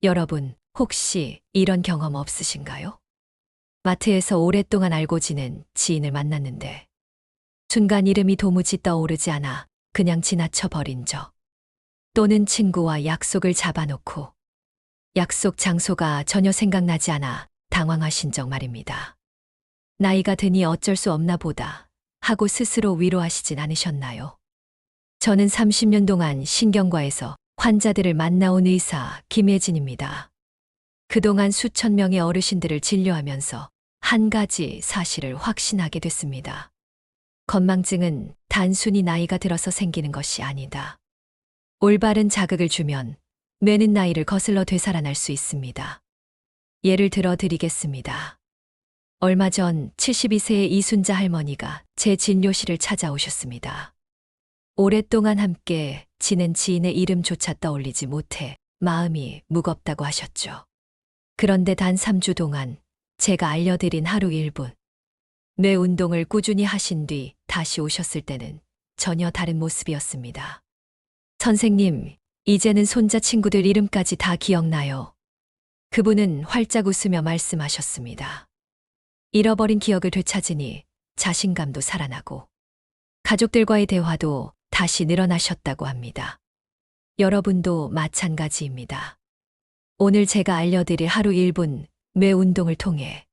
여러분, 혹시 이런 경험 없으신가요? 마트에서 오랫동안 알고 지낸 지인을 만났는데 순간 이름이 도무지 떠오르지 않아 그냥 지나쳐 버린 적. 또는 친구와 약속을 잡아놓고 약속 장소가 전혀 생각나지 않아 당황하신 적 말입니다. 나이가 드니 어쩔 수 없나 보다 하고 스스로 위로하시진 않으셨나요? 저는 30년 동안 신경과에서 환자들을 만나온 의사 김혜진입니다. 그동안 수천 명의 어르신들을 진료하면서 한 가지 사실을 확신하게 됐습니다. 건망증은 단순히 나이가 들어서 생기는 것이 아니다. 올바른 자극을 주면 뇌는 나이를 거슬러 되살아날 수 있습니다. 예를 들어 드리겠습니다. 얼마 전 72세의 이순자 할머니가 제 진료실을 찾아오셨습니다. 오랫동안 함께 지낸 지인의 이름조차 떠올리지 못해 마음이 무겁다고 하셨죠. 그런데 단 3주 동안 제가 알려드린 하루 1분 뇌 운동을 꾸준히 하신 뒤 다시 오셨을 때는 전혀 다른 모습이었습니다. 선생님, 이제는 손자 친구들 이름까지 다 기억나요. 그분은 활짝 웃으며 말씀하셨습니다. 잃어버린 기억을 되찾으니 자신감도 살아나고 가족들과의 대화도 다시 늘어나셨다고 합니다. 여러분도 마찬가지입니다. 오늘 제가 알려드릴 하루 1분 뇌 운동을 통해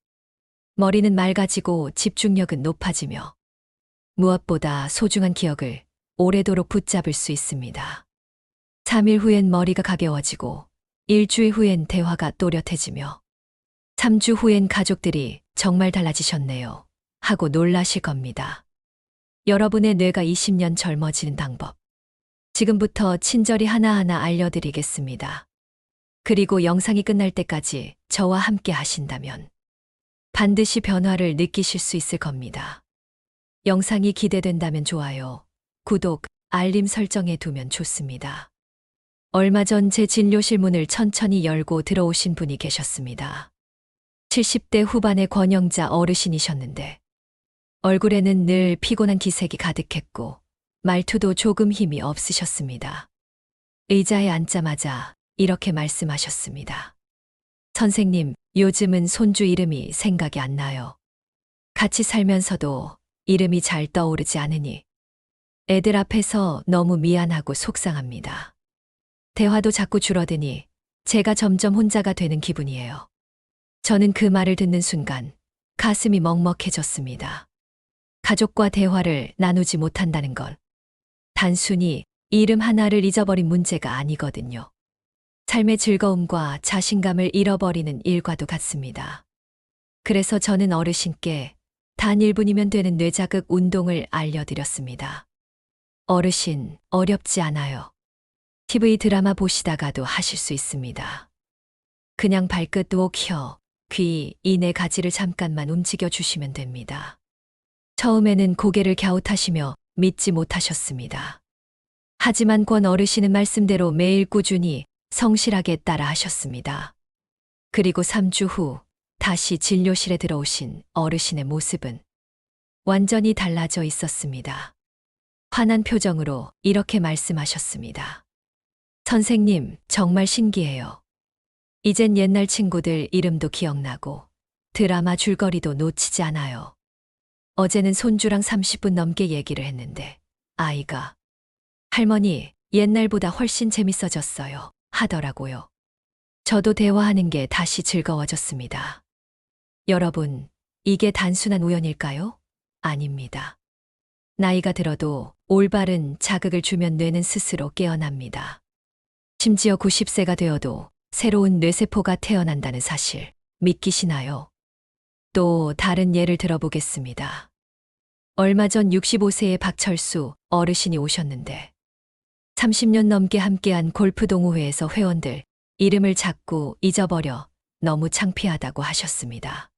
머리는 맑아지고 집중력은 높아지며 무엇보다 소중한 기억을 오래도록 붙잡을 수 있습니다. 3일 후엔 머리가 가벼워지고 일주일 후엔 대화가 또렷해지며 3주 후엔 가족들이 정말 달라지셨네요 하고 놀라실 겁니다. 여러분의 뇌가 20년 젊어지는 방법. 지금부터 친절히 하나하나 알려드리겠습니다. 그리고 영상이 끝날 때까지 저와 함께 하신다면 반드시 변화를 느끼실 수 있을 겁니다. 영상이 기대된다면 좋아요, 구독, 알림 설정해 두면 좋습니다. 얼마 전 제 진료실 문을 천천히 열고 들어오신 분이 계셨습니다. 70대 후반의 권영자 어르신이셨는데 얼굴에는 늘 피곤한 기색이 가득했고 말투도 조금 힘이 없으셨습니다. 의자에 앉자마자 이렇게 말씀하셨습니다. 선생님, 요즘은 손주 이름이 생각이 안 나요. 같이 살면서도 이름이 잘 떠오르지 않으니 애들 앞에서 너무 미안하고 속상합니다. 대화도 자꾸 줄어드니 제가 점점 혼자가 되는 기분이에요. 저는 그 말을 듣는 순간 가슴이 먹먹해졌습니다. 가족과 대화를 나누지 못한다는 건 단순히 이름 하나를 잊어버린 문제가 아니거든요. 삶의 즐거움과 자신감을 잃어버리는 일과도 같습니다. 그래서 저는 어르신께 단 1분이면 되는 뇌자극 운동을 알려드렸습니다. 어르신, 어렵지 않아요. TV 드라마 보시다가도 하실 수 있습니다. 그냥 발끝 목, 혀, 귀, 이내 가지를 잠깐만 움직여 주시면 됩니다. 처음에는 고개를 갸웃하시며 믿지 못하셨습니다. 하지만 권 어르신은 말씀대로 매일 꾸준히 성실하게 따라 하셨습니다. 그리고 3주 후 다시 진료실에 들어오신 어르신의 모습은 완전히 달라져 있었습니다. 환한 표정으로 이렇게 말씀하셨습니다. 선생님, 정말 신기해요. 이젠 옛날 친구들 이름도 기억나고 드라마 줄거리도 놓치지 않아요. 어제는 손주랑 30분 넘게 얘기를 했는데 아이가 할머니, 옛날보다 훨씬 재밌어졌어요 하더라고요. 저도 대화하는 게 다시 즐거워졌습니다. 여러분, 이게 단순한 우연일까요? 아닙니다. 나이가 들어도 올바른 자극을 주면 뇌는 스스로 깨어납니다. 심지어 90세가 되어도 새로운 뇌세포가 태어난다는 사실 믿기시나요? 또 다른 예를 들어보겠습니다. 얼마 전 65세의 박철수 어르신이 오셨는데 30년 넘게 함께한 골프 동호회에서 회원들 이름을 자꾸 잊어버려 너무 창피하다고 하셨습니다.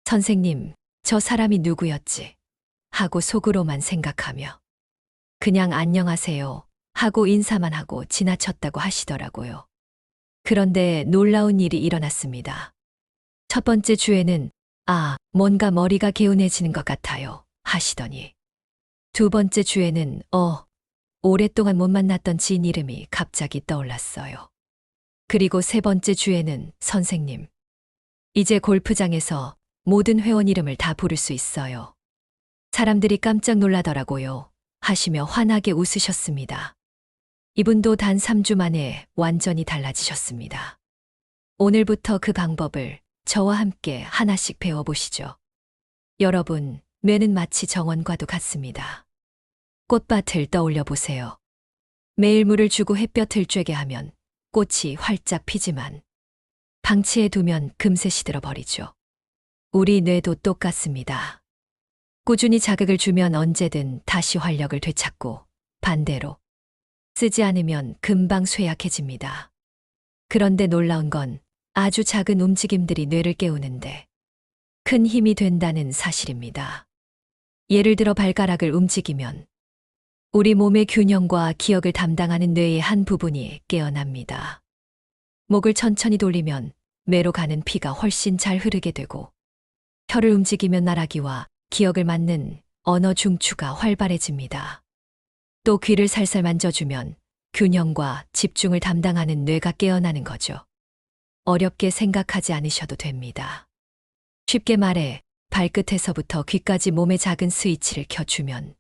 선생님, 저 사람이 누구였지? 하고 속으로만 생각하며 그냥 안녕하세요 하고 인사만 하고 지나쳤다고 하시더라고요. 그런데 놀라운 일이 일어났습니다. 첫 번째 주에는 뭔가 머리가 개운해지는 것 같아요 하시더니 두 번째 주에는 오랫동안 못 만났던 지인 이름이 갑자기 떠올랐어요. 그리고 세 번째 주에는 선생님. 이제 골프장에서 모든 회원 이름을 다 부를 수 있어요. 사람들이 깜짝 놀라더라고요. 하시며 환하게 웃으셨습니다. 이분도 단 3주 만에 완전히 달라지셨습니다. 오늘부터 그 방법을 저와 함께 하나씩 배워보시죠. 여러분, 뇌는 마치 정원과도 같습니다. 꽃밭을 떠올려 보세요. 매일 물을 주고 햇볕을 쬐게 하면 꽃이 활짝 피지만 방치해 두면 금세 시들어 버리죠. 우리 뇌도 똑같습니다. 꾸준히 자극을 주면 언제든 다시 활력을 되찾고 반대로 쓰지 않으면 금방 쇠약해집니다. 그런데 놀라운 건 아주 작은 움직임들이 뇌를 깨우는데 큰 힘이 된다는 사실입니다. 예를 들어 발가락을 움직이면 우리 몸의 균형과 기억을 담당하는 뇌의 한 부분이 깨어납니다. 목을 천천히 돌리면 뇌로 가는 피가 훨씬 잘 흐르게 되고 혀를 움직이면 말하기와 기억을 맡는 언어 중추가 활발해집니다. 또 귀를 살살 만져주면 균형과 집중을 담당하는 뇌가 깨어나는 거죠. 어렵게 생각하지 않으셔도 됩니다. 쉽게 말해 발끝에서부터 귀까지 몸의 작은 스위치를 켜주면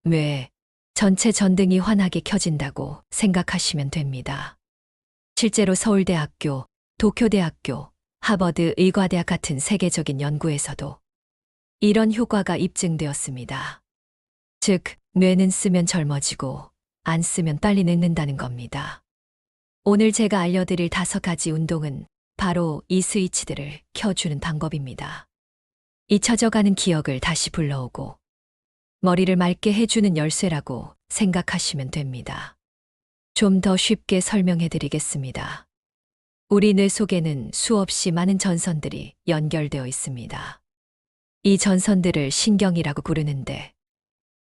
뇌 전체 전등이 환하게 켜진다고 생각하시면 됩니다. 실제로 서울대학교, 도쿄대학교, 하버드 의과대학 같은 세계적인 연구에서도 이런 효과가 입증되었습니다. 즉, 뇌는 쓰면 젊어지고 안 쓰면 빨리 늙는다는 겁니다. 오늘 제가 알려드릴 5가지 운동은 바로 이 스위치들을 켜주는 방법입니다. 잊혀져가는 기억을 다시 불러오고 머리를 맑게 해주는 열쇠라고 생각하시면 됩니다. 좀 더 쉽게 설명해 드리겠습니다. 우리 뇌 속에는 수없이 많은 전선들이 연결되어 있습니다. 이 전선들을 신경이라고 부르는데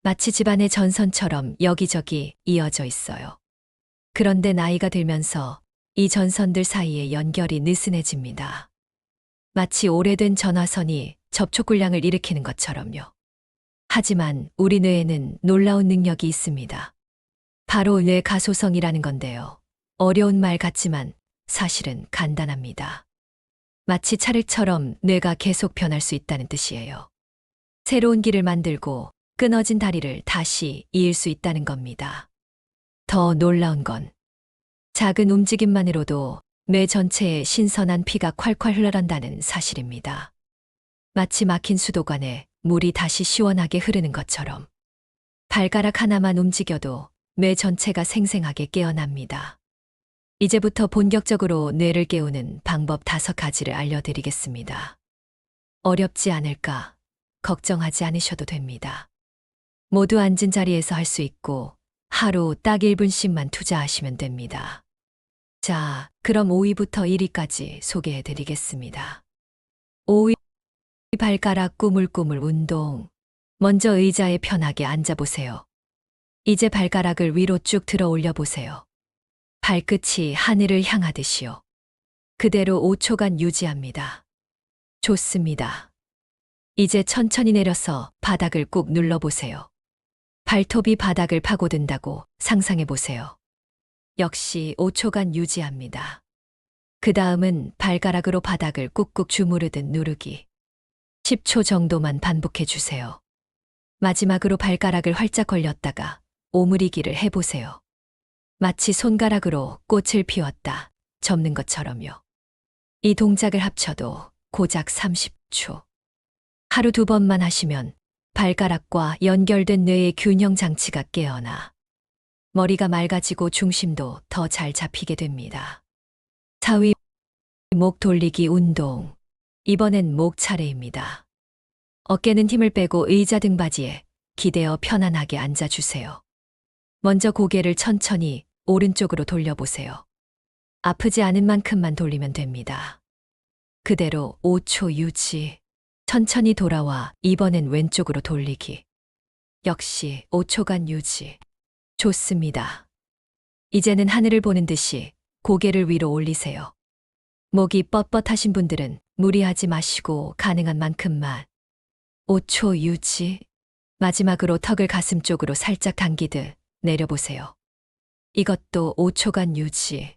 마치 집안의 전선처럼 여기저기 이어져 있어요. 그런데 나이가 들면서 이 전선들 사이의 연결이 느슨해집니다. 마치 오래된 전화선이 접촉불량을 일으키는 것처럼요. 하지만 우리 뇌에는 놀라운 능력이 있습니다. 바로 뇌 가소성이라는 건데요. 어려운 말 같지만 사실은 간단합니다. 마치 차를처럼 뇌가 계속 변할 수 있다는 뜻이에요. 새로운 길을 만들고 끊어진 다리를 다시 이을 수 있다는 겁니다. 더 놀라운 건 작은 움직임만으로도 뇌 전체에 신선한 피가 콸콸 흘러간다는 사실입니다. 마치 막힌 수도관에 물이 다시 시원하게 흐르는 것처럼 발가락 하나만 움직여도 뇌 전체가 생생하게 깨어납니다. 이제부터 본격적으로 뇌를 깨우는 방법 5가지를 알려드리겠습니다. 어렵지 않을까 걱정하지 않으셔도 됩니다. 모두 앉은 자리에서 할 수 있고 하루 딱 1분씩만 투자하시면 됩니다. 자, 그럼 5위부터 1위까지 소개해 드리겠습니다. 5위 발가락 꾸물꾸물 운동. 먼저 의자에 편하게 앉아보세요. 이제 발가락을 위로 쭉 들어 올려 보세요. 발끝이 하늘을 향하듯이요. 그대로 5초간 유지합니다. 좋습니다. 이제 천천히 내려서 바닥을 꾹 눌러보세요. 발톱이 바닥을 파고든다고 상상해 보세요. 역시 5초간 유지합니다. 그 다음은 발가락으로 바닥을 꾹꾹 주무르듯 누르기. 10초 정도만 반복해 주세요. 마지막으로 발가락을 활짝 벌렸다가 오므리기를 해보세요. 마치 손가락으로 꽃을 피웠다 접는 것처럼요. 이 동작을 합쳐도 고작 30초. 하루 2번만 하시면 발가락과 연결된 뇌의 균형 장치가 깨어나 머리가 맑아지고 중심도 더 잘 잡히게 됩니다. 4위 목 돌리기 운동. 이번엔 목 차례입니다. 어깨는 힘을 빼고 의자 등받이에 기대어 편안하게 앉아주세요. 먼저 고개를 천천히 오른쪽으로 돌려보세요. 아프지 않은 만큼만 돌리면 됩니다. 그대로 5초 유지. 천천히 돌아와 이번엔 왼쪽으로 돌리기. 역시 5초간 유지. 좋습니다. 이제는 하늘을 보는 듯이 고개를 위로 올리세요. 목이 뻣뻣하신 분들은 무리하지 마시고 가능한 만큼만. 5초 유지. 마지막으로 턱을 가슴 쪽으로 살짝 당기듯 내려보세요. 이것도 5초간 유지.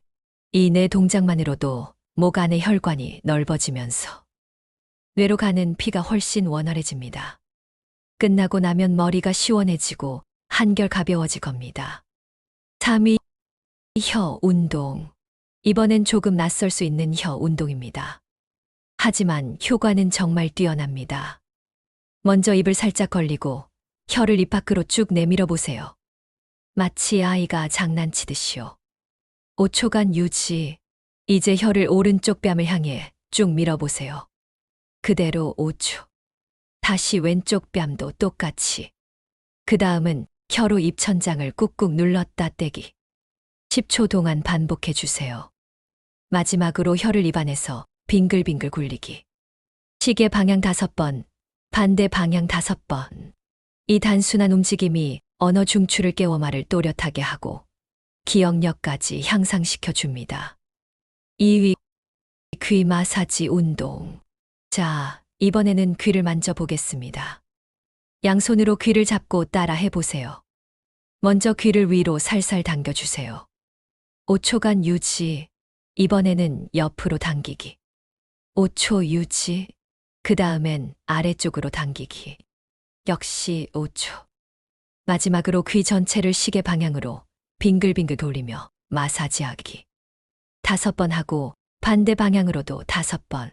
이 내 동작만으로도 목 안의 혈관이 넓어지면서 뇌로 가는 피가 훨씬 원활해집니다. 끝나고 나면 머리가 시원해지고 한결 가벼워질 겁니다. 3위 혀 운동. 이번엔 조금 낯설 수 있는 혀 운동입니다. 하지만 효과는 정말 뛰어납니다. 먼저 입을 살짝 벌리고 혀를 입 밖으로 쭉 내밀어 보세요. 마치 아이가 장난치듯이요. 5초간 유지. 이제 혀를 오른쪽 뺨을 향해 쭉 밀어보세요. 그대로 5초. 다시 왼쪽 뺨도 똑같이. 그 다음은 혀로 입천장을 꾹꾹 눌렀다 떼기. 10초 동안 반복해 주세요. 마지막으로 혀를 입안에서 빙글빙글 굴리기. 시계 방향 5번, 반대 방향 5번. 이 단순한 움직임이 언어 중추를 깨워 말을 또렷하게 하고 기억력까지 향상시켜 줍니다. 2위 귀 마사지 운동. 자, 이번에는 귀를 만져보겠습니다. 양손으로 귀를 잡고 따라 해보세요. 먼저 귀를 위로 살살 당겨주세요. 5초간 유지. 이번에는 옆으로 당기기. 5초 유지. 그 다음엔 아래쪽으로 당기기. 역시 5초. 마지막으로 귀 전체를 시계 방향으로 빙글빙글 돌리며 마사지하기. 5번 하고 반대 방향으로도 5번.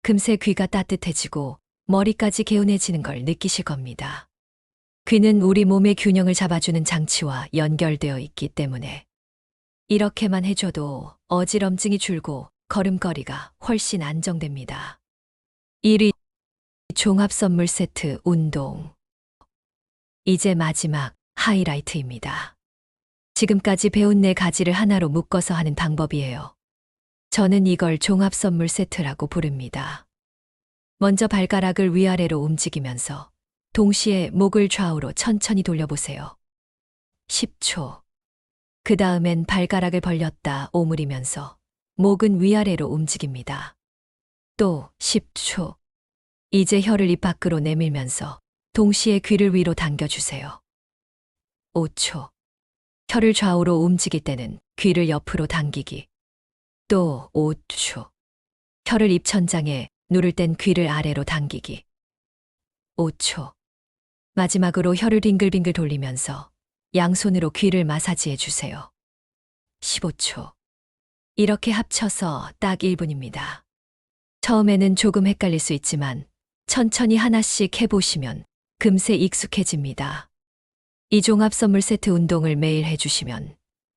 금세 귀가 따뜻해지고 머리까지 개운해지는 걸 느끼실 겁니다. 귀는 우리 몸의 균형을 잡아주는 장치와 연결되어 있기 때문에 이렇게만 해줘도 어지럼증이 줄고 걸음걸이가 훨씬 안정됩니다. 1위 종합 선물 세트 운동. 이제 마지막 하이라이트입니다. 지금까지 배운 4가지를 하나로 묶어서 하는 방법이에요. 저는 이걸 종합 선물 세트라고 부릅니다. 먼저 발가락을 위아래로 움직이면서 동시에 목을 좌우로 천천히 돌려보세요. 10초. 그 다음엔 발가락을 벌렸다 오므리면서 목은 위아래로 움직입니다. 또 10초. 이제 혀를 입 밖으로 내밀면서 동시에 귀를 위로 당겨주세요. 5초. 혀를 좌우로 움직일 때는 귀를 옆으로 당기기. 또 5초. 혀를 입천장에 누를 땐 귀를 아래로 당기기. 5초. 마지막으로 혀를 빙글빙글 돌리면서 양손으로 귀를 마사지해 주세요. 15초. 이렇게 합쳐서 딱 1분입니다. 처음에는 조금 헷갈릴 수 있지만 천천히 하나씩 해보시면 금세 익숙해집니다. 이 종합 선물 세트 운동을 매일 해주시면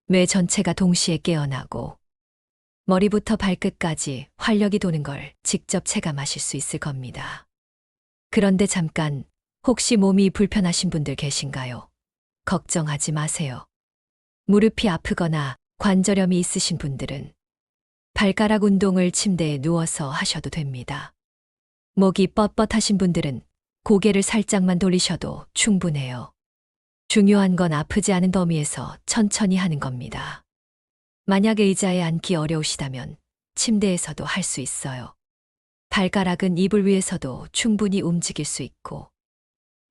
뇌 전체가 동시에 깨어나고 머리부터 발끝까지 활력이 도는 걸 직접 체감하실 수 있을 겁니다. 그런데 잠깐, 혹시 몸이 불편하신 분들 계신가요? 걱정하지 마세요. 무릎이 아프거나 관절염이 있으신 분들은 발가락 운동을 침대에 누워서 하셔도 됩니다. 목이 뻣뻣하신 분들은 고개를 살짝만 돌리셔도 충분해요. 중요한 건 아프지 않은 범위에서 천천히 하는 겁니다. 만약 의자에 앉기 어려우시다면 침대에서도 할 수 있어요. 발가락은 이불 위에서도 충분히 움직일 수 있고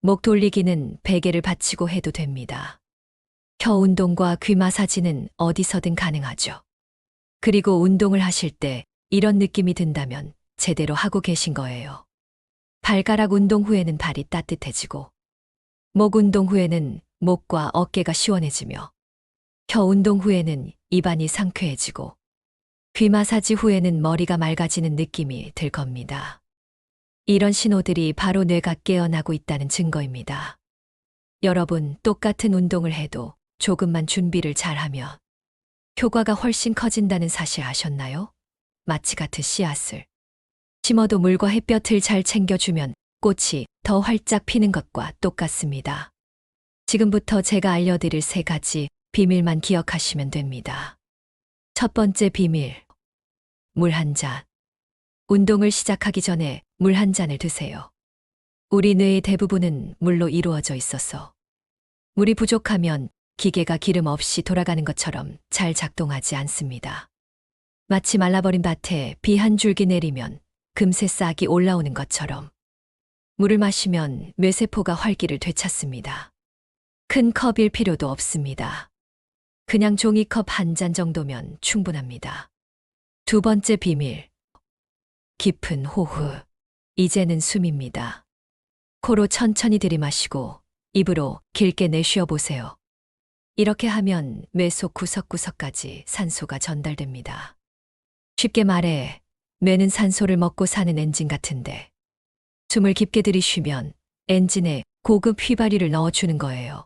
목 돌리기는 베개를 받치고 해도 됩니다. 혀 운동과 귀 마사지는 어디서든 가능하죠. 그리고 운동을 하실 때 이런 느낌이 든다면 제대로 하고 계신 거예요. 발가락 운동 후에는 발이 따뜻해지고 목 운동 후에는 목과 어깨가 시원해지며 혀 운동 후에는 입안이 상쾌해지고 귀 마사지 후에는 머리가 맑아지는 느낌이 들 겁니다. 이런 신호들이 바로 뇌가 깨어나고 있다는 증거입니다. 여러분, 똑같은 운동을 해도 조금만 준비를 잘하면 효과가 훨씬 커진다는 사실 아셨나요? 마치 같은 씨앗을 심어도 물과 햇볕을 잘 챙겨주면 꽃이 더 활짝 피는 것과 똑같습니다. 지금부터 제가 알려드릴 3가지 비밀만 기억하시면 됩니다. 첫 번째 비밀. 물 한 잔. 운동을 시작하기 전에 물 한 잔을 드세요. 우리 뇌의 대부분은 물로 이루어져 있어서 물이 부족하면 기계가 기름 없이 돌아가는 것처럼 잘 작동하지 않습니다. 마치 말라버린 밭에 비 한 줄기 내리면 금세 싹이 올라오는 것처럼 물을 마시면 뇌세포가 활기를 되찾습니다. 큰 컵일 필요도 없습니다. 그냥 종이컵 한 잔 정도면 충분합니다. 두 번째 비밀. 깊은 호흡. 이제는 숨입니다. 코로 천천히 들이마시고 입으로 길게 내쉬어 보세요. 이렇게 하면 뇌 속 구석구석까지 산소가 전달됩니다. 쉽게 말해, 뇌는 산소를 먹고 사는 엔진 같은데, 숨을 깊게 들이쉬면 엔진에 고급 휘발유를 넣어주는 거예요.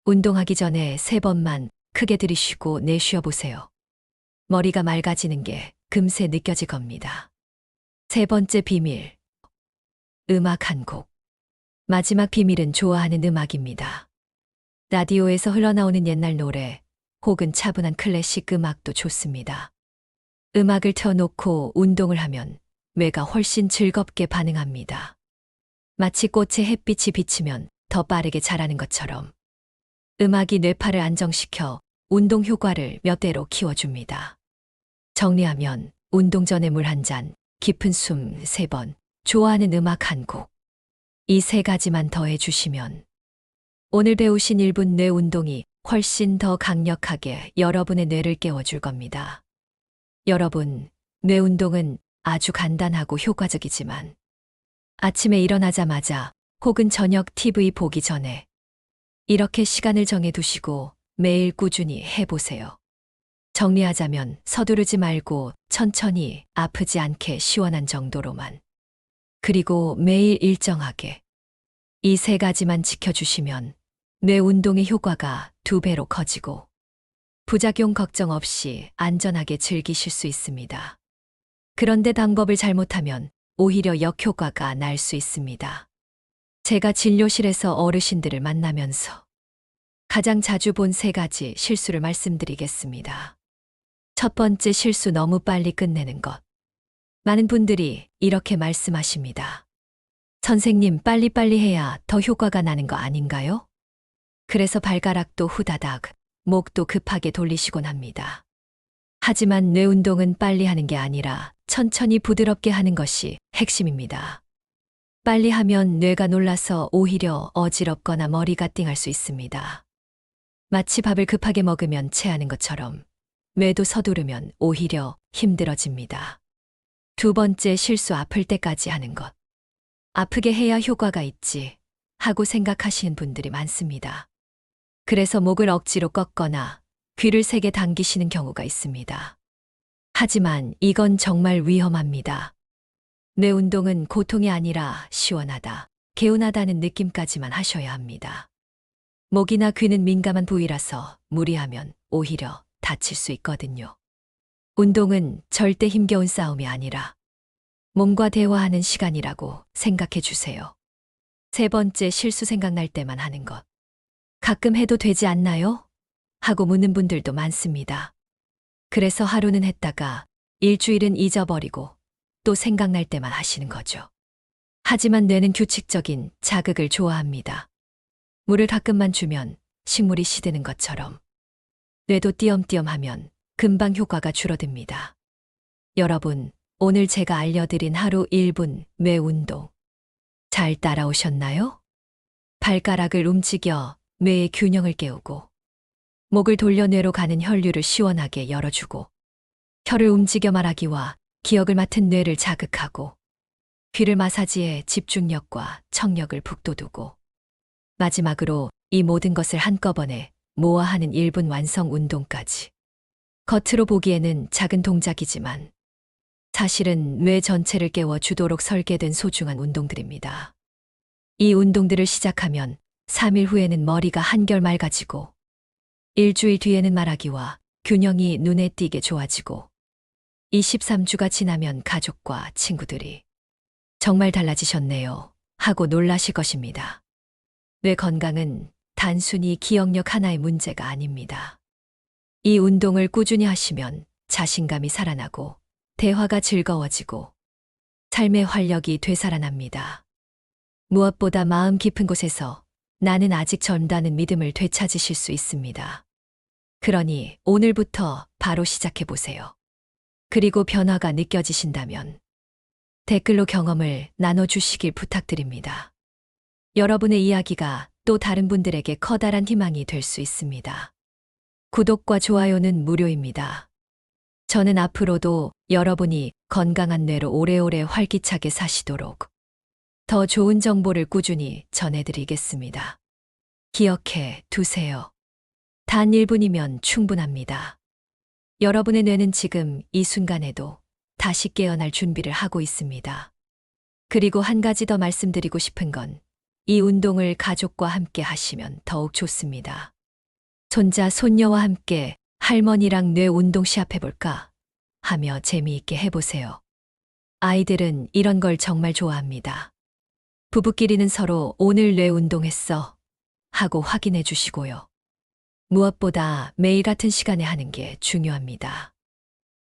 운동하기 전에 3번만 크게 들이쉬고 내쉬어 보세요. 머리가 맑아지는 게 금세 느껴질 겁니다. 세 번째 비밀. 음악 한 곡. 마지막 비밀은 좋아하는 음악입니다. 라디오에서 흘러나오는 옛날 노래 혹은 차분한 클래식 음악도 좋습니다. 음악을 틀어놓고 운동을 하면 뇌가 훨씬 즐겁게 반응합니다. 마치 꽃에 햇빛이 비치면 더 빠르게 자라는 것처럼 음악이 뇌파를 안정시켜 운동 효과를 몇 배로 키워줍니다. 정리하면 운동 전에 물 한 잔, 깊은 숨 3번, 좋아하는 음악 한 곡. 이 3가지만 더해 주시면 오늘 배우신 1분 뇌 운동이 훨씬 더 강력하게 여러분의 뇌를 깨워줄 겁니다. 여러분, 뇌 운동은 아주 간단하고 효과적이지만 아침에 일어나자마자 혹은 저녁 TV 보기 전에 이렇게 시간을 정해 두시고 매일 꾸준히 해보세요. 정리하자면 서두르지 말고 천천히 아프지 않게 시원한 정도로만. 그리고 매일 일정하게. 이 3가지만 지켜주시면 뇌 운동의 효과가 2배로 커지고 부작용 걱정 없이 안전하게 즐기실 수 있습니다. 그런데 방법을 잘못하면 오히려 역효과가 날 수 있습니다. 제가 진료실에서 어르신들을 만나면서 가장 자주 본 3가지 실수를 말씀드리겠습니다. 첫 번째 실수, 너무 빨리 끝내는 것. 많은 분들이 이렇게 말씀하십니다. 선생님, 빨리빨리 해야 더 효과가 나는 거 아닌가요? 그래서 발가락도 후다닥, 목도 급하게 돌리시곤 합니다. 하지만 뇌 운동은 빨리 하는 게 아니라 천천히 부드럽게 하는 것이 핵심입니다. 빨리 하면 뇌가 놀라서 오히려 어지럽거나 머리가 띵할 수 있습니다. 마치 밥을 급하게 먹으면 체하는 것처럼 뇌도 서두르면 오히려 힘들어집니다. 두 번째 실수, 아플 때까지 하는 것. 아프게 해야 효과가 있지 하고 생각하시는 분들이 많습니다. 그래서 목을 억지로 꺾거나 귀를 세게 당기시는 경우가 있습니다. 하지만 이건 정말 위험합니다. 뇌 운동은 고통이 아니라 시원하다, 개운하다는 느낌까지만 하셔야 합니다. 목이나 귀는 민감한 부위라서 무리하면 오히려 다칠 수 있거든요. 운동은 절대 힘겨운 싸움이 아니라 몸과 대화하는 시간이라고 생각해 주세요. 세 번째 실수, 생각날 때만 하는 것. 가끔 해도 되지 않나요? 하고 묻는 분들도 많습니다. 그래서 하루는 했다가 일주일은 잊어버리고 또 생각날 때만 하시는 거죠. 하지만 뇌는 규칙적인 자극을 좋아합니다. 물을 가끔만 주면 식물이 시드는 것처럼 뇌도 띄엄띄엄하면 금방 효과가 줄어듭니다. 여러분, 오늘 제가 알려드린 하루 1분 뇌 운동 잘 따라오셨나요? 발가락을 움직여 뇌의 균형을 깨우고, 목을 돌려 뇌로 가는 혈류를 시원하게 열어주고, 혀를 움직여 말하기와 기억을 맡은 뇌를 자극하고, 귀를 마사지해 집중력과 청력을 북돋우고, 마지막으로 이 모든 것을 한꺼번에 모아 하는 1분 완성 운동까지. 겉으로 보기에는 작은 동작이지만 사실은 뇌 전체를 깨워주도록 설계된 소중한 운동들입니다. 이 운동들을 시작하면 3일 후에는 머리가 한결 맑아지고, 일주일 뒤에는 말하기와 균형이 눈에 띄게 좋아지고, 23주가 지나면 가족과 친구들이 정말 달라지셨네요 하고 놀라실 것입니다. 뇌 건강은 단순히 기억력 하나의 문제가 아닙니다. 이 운동을 꾸준히 하시면 자신감이 살아나고 대화가 즐거워지고 삶의 활력이 되살아납니다. 무엇보다 마음 깊은 곳에서 나는 아직 젊다는 믿음을 되찾으실 수 있습니다. 그러니 오늘부터 바로 시작해 보세요. 그리고 변화가 느껴지신다면 댓글로 경험을 나눠주시길 부탁드립니다. 여러분의 이야기가 또 다른 분들에게 커다란 희망이 될 수 있습니다. 구독과 좋아요는 무료입니다. 저는 앞으로도 여러분이 건강한 뇌로 오래오래 활기차게 사시도록 더 좋은 정보를 꾸준히 전해드리겠습니다. 기억해 두세요. 단 1분이면 충분합니다. 여러분의 뇌는 지금 이 순간에도 다시 깨어날 준비를 하고 있습니다. 그리고 한 가지 더 말씀드리고 싶은 건 이 운동을 가족과 함께 하시면 더욱 좋습니다. 손자, 손녀와 함께 할머니랑 뇌 운동 시합해볼까 하며 재미있게 해보세요. 아이들은 이런 걸 정말 좋아합니다. 부부끼리는 서로 오늘 뇌 운동했어 하고 확인해 주시고요. 무엇보다 매일 같은 시간에 하는 게 중요합니다.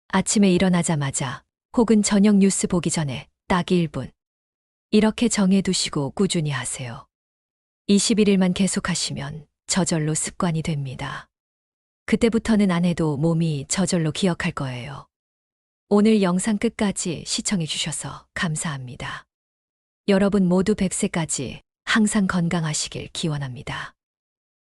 아침에 일어나자마자 혹은 저녁 뉴스 보기 전에 딱 1분. 이렇게 정해두시고 꾸준히 하세요. 21일만 계속하시면 저절로 습관이 됩니다. 그때부터는 안 해도 몸이 저절로 기억할 거예요. 오늘 영상 끝까지 시청해 주셔서 감사합니다. 여러분 모두 100세까지 항상 건강하시길 기원합니다.